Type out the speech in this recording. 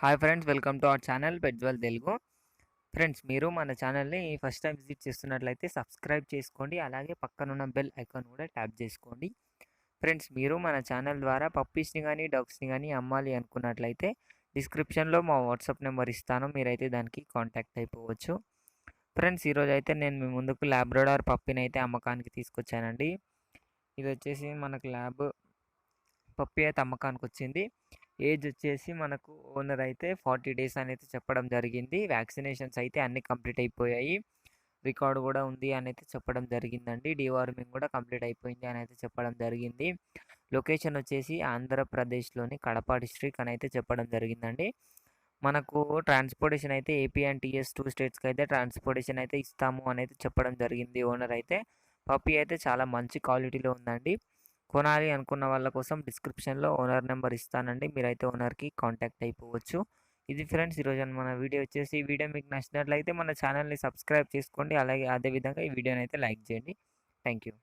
Hi friends, welcome to our channel పెట్జ్వల్ Telugu. Friends, మీరు మన ఛానల్ని ఫస్ట్ టైం విజిట్ చేస్తున్నట్లయితే సబ్స్క్రైబ్ చేసుకోండి. అలాగే పక్కనున్న బెల్ ఐకాన్ కూడా ట్యాప్ చేసుకోండి. ఫ్రెండ్స్, మీరు మన ఛానల్ ద్వారా పప్పీస్ని కానీ డాగ్స్ని కానీ అమ్మాలి అనుకున్నట్లయితే డిస్క్రిప్షన్లో మా వాట్సాప్ నెంబర్ ఇస్తాను. మీరైతే దానికి కాంటాక్ట్ అయిపోవచ్చు. ఫ్రెండ్స్, ఈరోజు అయితే నేను మీ ముందుకు లాబ్రడార్ పప్పీని అయితే అమ్మకానికి తీసుకొచ్చానండి. ఇది వచ్చేసి మనకు పప్పీ అయితే అమ్మకానికి వచ్చింది. ఏజ్ వచ్చేసి మనకు ఓనర్ అయితే 40 డేస్ అనేది చెప్పడం జరిగింది. వ్యాక్సినేషన్స్ అయితే అన్నీ కంప్లీట్ అయిపోయాయి. రికార్డు కూడా ఉంది అని అయితే చెప్పడం జరిగిందండి. డీవార్మింగ్ కూడా కంప్లీట్ అయిపోయింది అని అయితే చెప్పడం జరిగింది. లొకేషన్ వచ్చేసి ఆంధ్రప్రదేశ్లోని కడప డిస్ట్రిక్ట్ అని అయితే చెప్పడం జరిగిందండి. మనకు ట్రాన్స్పోర్టేషన్ అయితే ఏపీ అండ్ టీఎస్ 2 స్టేట్స్కి అయితే ట్రాన్స్పోర్టేషన్ అయితే ఇస్తాము అని అయితే చెప్పడం జరిగింది ఓనర్ అయితే. పప్పీ అయితే చాలా మంచి క్వాలిటీలో ఉందండి. కొనాలి అనుకున్న వాళ్ళ కోసం డిస్క్రిప్షన్లో ఓనర్ నెంబర్ ఇస్తానండి. మీరైతే ఓనర్కి కాంటాక్ట్ అయిపోవచ్చు. ఇది ఫ్రెండ్స్ ఈరోజు మన వీడియో వచ్చేసి. ఈ వీడియో మీకు నచ్చినట్లయితే మన ఛానల్ని సబ్స్క్రైబ్ చేసుకోండి. అలాగే అదేవిధంగా ఈ వీడియోని అయితే లైక్ చేయండి. Thank you.